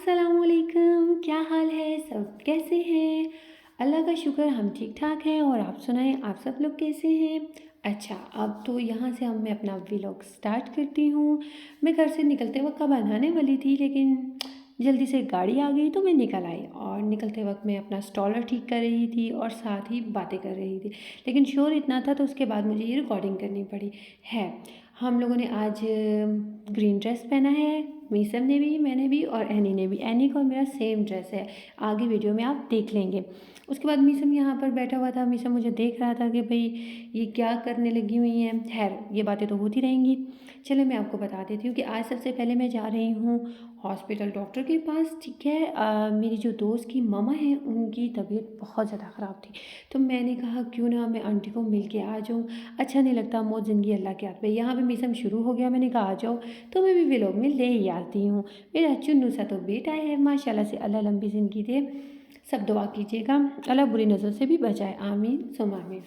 अस्सलामुअलैकुम, क्या हाल है? सब कैसे हैं? अल्लाह का शुक्र हम ठीक ठाक हैं। और आप सुनाएं, आप सब लोग कैसे हैं? अच्छा, अब तो यहाँ से अब मैं अपना व्लॉग स्टार्ट करती हूँ। मैं घर से निकलते वक्त का बनाने वाली थी, लेकिन जल्दी से गाड़ी आ गई तो मैं निकल आई। और निकलते वक्त मैं अपना स्टॉलर ठीक कर रही थी और साथ ही बातें कर रही थी, लेकिन शोर इतना था तो उसके बाद मुझे ये रिकॉर्डिंग करनी पड़ी है। हम लोगों ने आज ग्रीन ड्रेस पहना है, मीसम ने भी, मैंने भी और एनी ने भी। एनी का और मेरा सेम ड्रेस है, आगे वीडियो में आप देख लेंगे। उसके बाद मीसम यहाँ पर बैठा हुआ था। मीसम मुझे देख रहा था कि भाई ये क्या करने लगी हुई हैं। खैर, ये बातें तो होती रहेंगी। चलो मैं आपको बता देती हूँ कि आज सबसे पहले मैं जा रही हूँ हॉस्पिटल, डॉक्टर के पास। ठीक है, मेरी जो दोस्त की मामा हैं उनकी तबीयत बहुत ज़्यादा ख़राब थी, तो मैंने कहा क्यों ना मैं आंटी को मिल के आ जाऊँ। अच्छा नहीं लगता, मौत ज़िंदगी अल्लाह के हाथ पे। यहाँ पे मीसम शुरू हो गया, मैंने कहा आ जाओ, तो मैं भी व्लॉग में ले ही आती हूँ। मेरा चुन्नू सा तो बेटा है माशाल्लाह से, अल्लाह लंबी ज़िंदगी दे। सब दुआ कीजिएगा, अल्लाह बुरी नज़र से भी बचाए, आमीन सुम आमीन।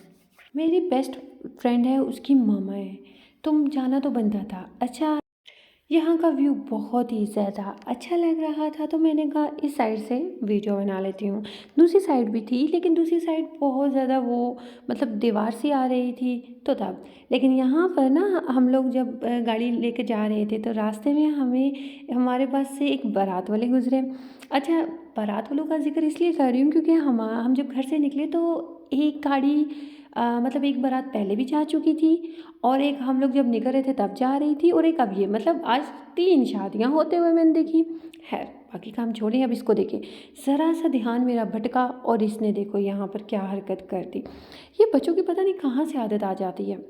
मेरी बेस्ट फ्रेंड है, उसकी मामा है, तो जाना तो बनता था। अच्छा, यहाँ का व्यू बहुत ही ज़्यादा अच्छा लग रहा था, तो मैंने कहा इस साइड से वीडियो बना लेती हूँ। दूसरी साइड भी थी, लेकिन दूसरी साइड बहुत ज़्यादा वो मतलब दीवार सी आ रही थी, तो तब। लेकिन यहाँ पर ना हम लोग जब गाड़ी लेके जा रहे थे तो रास्ते में हमें हमारे पास से एक बारात वाले गुजरे। अच्छा, बारात वालों का जिक्र इसलिए कर रही हूँ क्योंकि हम जब घर से निकले तो एक गाड़ी मतलब एक बारात पहले भी जा चुकी थी, और एक हम लोग जब निकल रहे थे तब जा रही थी, और एक अब ये, मतलब आज 3 शादियाँ होते हुए मैंने देखी। खैर, बाकी काम छोड़ें, अब इसको देखें। ज़रा सा ध्यान मेरा भटका और इसने देखो यहाँ पर क्या हरकत कर दी। ये बच्चों की पता नहीं कहाँ से आदत आ जाती है।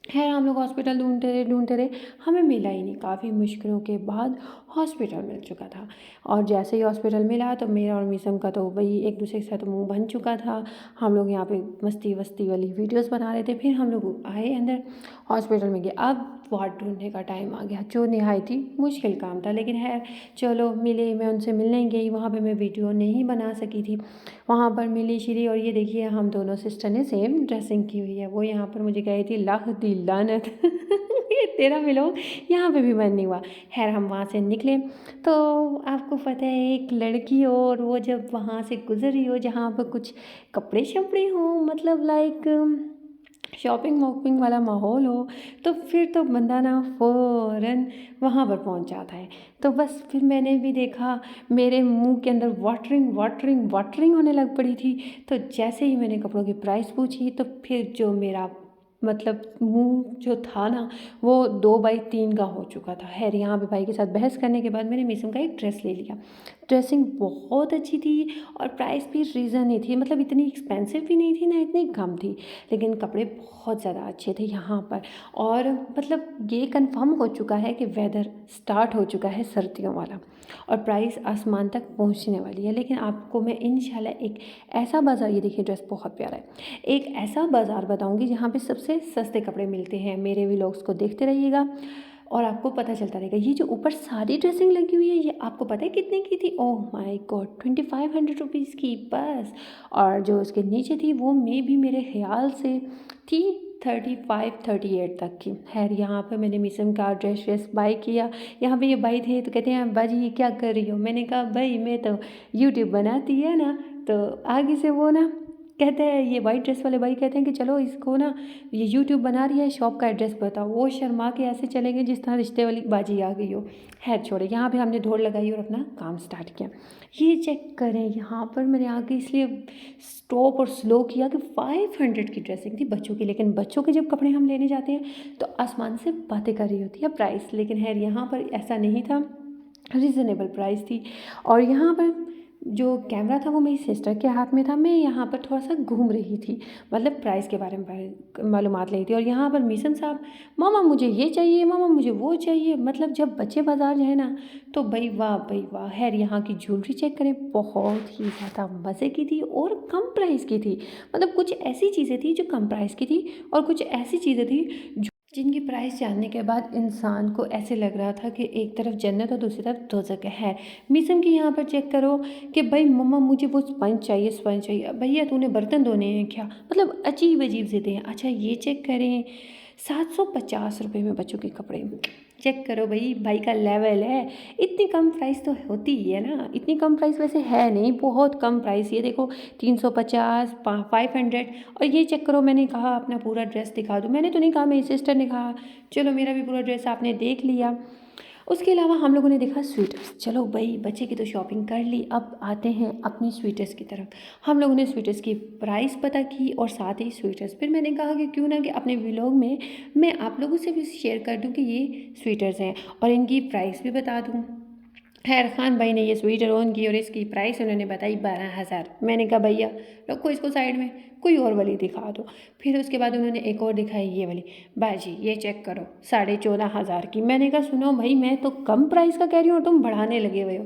खैर, हम लोग हॉस्पिटल ढूंढते रहे, हमें मिला ही नहीं। काफ़ी मुश्किलों के बाद हॉस्पिटल मिल चुका था, और जैसे ही हॉस्पिटल मिला तो मेरा और मीसम का तो भाई एक दूसरे के साथ मुंह बन चुका था। हम लोग यहाँ पे मस्ती वस्ती वाली वीडियोस बना रहे थे। फिर हम लोग आए अंदर, हॉस्पिटल में गए। अब वार्ड ढूंढने का टाइम आ गया, जो नहायत ही मुश्किल काम था, लेकिन है चलो मिले। मैं उनसे मिलने गई, वहाँ पर मैं वीडियो नहीं बना सकी थी। वहाँ पर मिली श्री, और ये देखिए हम दोनों सिस्टर ने सेम ड्रेसिंग की हुई है। वो यहाँ पर मुझे कही थी लाख दी लानत ये तेरा मिलो, यहाँ पे भी मन नहीं हुआ। खैर, हम वहाँ से निकले तो आपको पता है एक लड़की हो, और वो जब वहाँ से गुजरी हो जहाँ पर कुछ कपड़े शपड़े हों, मतलब लाइक शॉपिंग वॉपिंग वाला माहौल हो, तो फिर तो बंदा ना फ़ौरन वहाँ पर पहुँच जाता है। तो बस फिर मैंने भी देखा, मेरे मुंह के अंदर वाटरिंग वाटरिंग वाटरिंग होने लग पड़ी थी। तो जैसे ही मैंने कपड़ों की प्राइस पूछी तो फिर जो मेरा मतलब मुंह जो था ना, वो 2x3 का हो चुका था। खैर, यहाँ पे भाई के साथ बहस करने के बाद मैंने मीसम का एक ड्रेस ले लिया। ड्रेसिंग बहुत अच्छी थी और प्राइस भी रीज़न ही थी, मतलब इतनी एक्सपेंसिव भी नहीं थी ना इतनी कम थी, लेकिन कपड़े बहुत ज़्यादा अच्छे थे यहाँ पर। और मतलब ये कंफर्म हो चुका है कि वेदर स्टार्ट हो चुका है सर्दियों वाला, और प्राइस आसमान तक पहुँचने वाली है। लेकिन आपको मैं इंशाल्लाह एक ऐसा बाज़ार, ये देखिए ड्रेस बहुत प्यारा है, एक ऐसा बाज़ार बताऊँगी जहाँ पे सबसे सस्ते कपड़े मिलते हैं। मेरे व्लॉग्स को देखते रहिएगा और आपको पता चलता रहेगा। ये जो ऊपर सारी ड्रेसिंग लगी हुई है, ये आपको पता है कितने की थी? ओह माय गॉड, 2500 रुपीज़ की बस। और जो उसके नीचे थी वो भी मेरे ख्याल से थी 35-38 तक की। खैर, यहाँ पर मैंने मीसम का ड्रेस बाय किया। यहाँ पे ये भाई थे तो कहते हैं बाजी ये क्या कर रही हो? मैंने कहा भाई मैं तो यूट्यूब बनाती है ना। तो आगे से वो ना कहते हैं, ये वाइट ड्रेस वाले भाई कहते हैं कि चलो इसको ना, ये यूट्यूब बना रही है, शॉप का एड्रेस बताओ। वो शर्मा के ऐसे चले गए जिस तरह रिश्ते वाली बाजी आ गई हो। खैर छोड़े, यहाँ पे हमने दौड़ लगाई और अपना काम स्टार्ट किया। ये चेक करें, यहाँ पर मैंने आके इसलिए स्टॉप और स्लो किया कि 500 की ड्रेसिंग थी बच्चों की। लेकिन बच्चों के जब कपड़े हम लेने जाते हैं तो आसमान से बातें कर रही होती है प्राइस, लेकिन खैर यहाँ पर ऐसा नहीं था, रीज़नेबल प्राइस थी। और यहाँ पर जो कैमरा था वो मेरी सिस्टर के हाथ में था। मैं यहाँ पर थोड़ा सा घूम रही थी, मतलब प्राइस के बारे में मालूमात ले रही थी। और यहाँ पर मिशन साहब, मामा मुझे ये चाहिए, मामा मुझे वो चाहिए। मतलब जब बच्चे बाज़ार जाए ना तो भाई वाह। खैर, यहाँ की ज्वेलरी चेक करें, बहुत ही ज़्यादा मज़े की थी और कम प्राइस की थी। मतलब कुछ ऐसी चीज़ें थी जो कम प्राइस की थी, और कुछ ऐसी चीज़ें थी जिनकी प्राइस जानने के बाद इंसान को ऐसे लग रहा था कि एक तरफ जन्नत और दूसरी तरफ दोज़ख है। मिसम की यहाँ पर चेक करो कि भाई मम्मा मुझे वो स्पंज चाहिए। भैया तूने बर्तन धोने हैं क्या? मतलब अजीब अजीब से थे। अच्छा, ये चेक करें, 750 रुपये में बच्चों के कपड़े। चेक करो भाई का लेवल है। इतनी कम प्राइस तो होती ही है ना, इतनी कम प्राइस वैसे है नहीं, बहुत कम प्राइस। ये देखो 350, 500। और ये चेक करो, मैंने कहा अपना पूरा ड्रेस दिखा दूँ, मैंने तो नहीं कहा, मेरी सिस्टर ने कहा चलो मेरा भी पूरा ड्रेस आपने देख लिया। उसके अलावा हम लोगों ने देखा स्वेटर्स। चलो भाई बच्चे की तो शॉपिंग कर ली, अब आते हैं अपनी स्वेटर्स की तरफ। हम लोगों ने स्वेटर्स की प्राइस पता की और साथ ही स्वेटर्स। फिर मैंने कहा कि क्यों ना कि अपने व्लॉग में मैं आप लोगों से भी शेयर कर दूं कि ये स्वेटर्स हैं और इनकी प्राइस भी बता दूं। खैर खान भाई ने ये स्वेटर ऑन की और इसकी प्राइस उन्होंने बताई 12,000। मैंने कहा भैया रखो इसको साइड में, कोई और वाली दिखा दो। फिर उसके बाद उन्होंने एक और दिखाई, ये वाली। बाजी ये चेक करो 14,500 की। मैंने कहा सुनो भाई मैं तो कम प्राइस का कह रही हूँ और तुम बढ़ाने लगे हुए हो।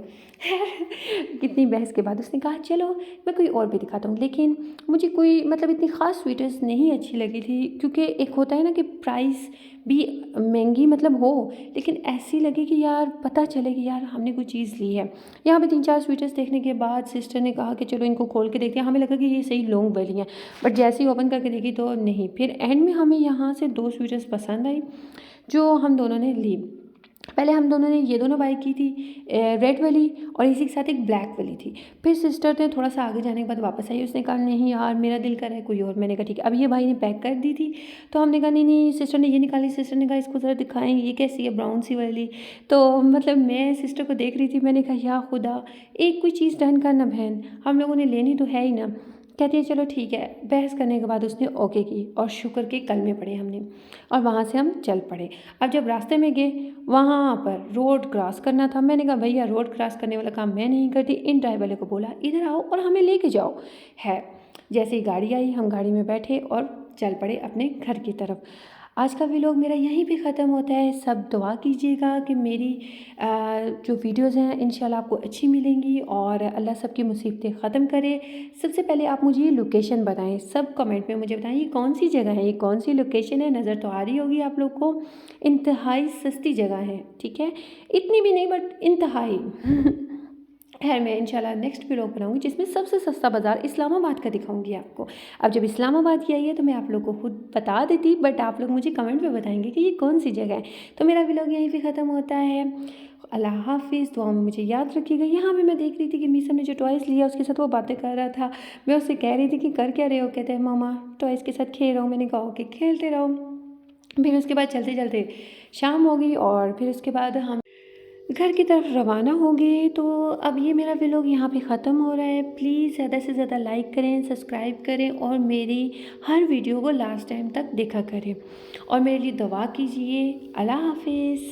कितनी बहस के बाद उसने कहा चलो मैं कोई और भी दिखाता हूँ। लेकिन मुझे कोई मतलब इतनी ख़ास स्वेटर्स नहीं अच्छी लगी थी, क्योंकि एक होता है ना कि प्राइस भी महंगी मतलब हो, लेकिन ऐसी लगी कि यार पता चले कि यार हमने कोई चीज़ ली है। यहाँ पे 3-4 स्वेटर्स देखने के बाद सिस्टर ने कहा कि चलो इनको खोल के देखते हैं। हमें लगा कि ये सही लॉन्ग वाली हैं, बट जैसे ही ओपन करके देखी तो नहीं। फिर एंड में हमें यहाँ से 2 स्वेटर्स पसंद आई जो हम दोनों ने ली। पहले हम दोनों ने ये दोनों बाई की थी, रेड वाली और इसी के साथ एक ब्लैक वाली थी। फिर सिस्टर ने थोड़ा सा आगे जाने के बाद वापस आई, उसने कहा नहीं यार मेरा दिल कर रहा है कोई और। मैंने कहा ठीक है। अब ये भाई ने पैक कर दी थी तो हमने कहा नहीं नहीं, सिस्टर ने ये निकाली, सिस्टर ने कहा इसको ज़रा दिखाएं ये कैसी है ब्राउन सी वाली। तो मतलब मैं सिस्टर को देख रही थी, मैंने कहा या खुदा एक कोई चीज़ डन करना बहन, हम लोगों ने लेनी तो है ही ना। कहती है चलो ठीक है। बहस करने के बाद उसने ओके की और शुक्र के कलमे पढ़े हमने और वहाँ से हम चल पड़े। अब जब रास्ते में गए वहाँ पर रोड क्रॉस करना था। मैंने कहा भैया रोड क्रॉस करने वाला काम मैं नहीं करती। इन ड्राइवर वाले को बोला इधर आओ और हमें लेके जाओ है। जैसे ही गाड़ी आई हम गाड़ी में बैठे और चल पड़े अपने घर की तरफ। आज का व्लॉग मेरा यहीं पे ख़त्म होता है। सब दुआ कीजिएगा कि मेरी जो वीडियोज़ हैं इंशाल्लाह आपको अच्छी मिलेंगी और अल्लाह सबकी मुसीबतें ख़त्म करे। सबसे पहले आप मुझे ये लोकेशन बताएं, सब कमेंट में मुझे बताएं ये कौन सी जगह है, ये कौन सी लोकेशन है। नज़र तो आ रही होगी आप लोग को, इंतहाई सस्ती जगह है, ठीक है, इतनी भी नहीं बट इंतहाई। खैर मैं इंशाल्लाह नेक्स्ट व्लॉग बनाऊंगी जिसमें सबसे सस्ता बाज़ार इस्लामाबाद का दिखाऊंगी आपको। अब जब इस्लामाबाद की आई है तो मैं आप लोग को खुद बता देती, बट आप लोग मुझे कमेंट में बताएंगे कि ये कौन सी जगह है। तो मेरा व्लॉग यहीं पे ख़त्म होता है। अल्लाह हाफिज़, दुआ में मुझे याद रखिएगा। यहाँ पे मैं देख रही थी कि मीसा ने जो टॉयज़ लिया उसके साथ वो बातें कर रहा था। मैं उससे कह रही थी कि कर क्या रहे हो, कहते हैं मामा टॉयज़ के साथ खेल रहा हूँ। मैंने कहा ओके खेलते रहो। फिर उसके बाद चलते चलते शाम हो गई और फिर उसके बाद हम घर की तरफ रवाना हो गए। तो अब ये मेरा व्लॉग यहाँ पे ख़त्म हो रहा है। प्लीज़ ज़्यादा से ज़्यादा लाइक करें, सब्सक्राइब करें और मेरी हर वीडियो को लास्ट टाइम तक देखा करें और मेरे लिए दुआ कीजिए। अल्लाह हाफिज़।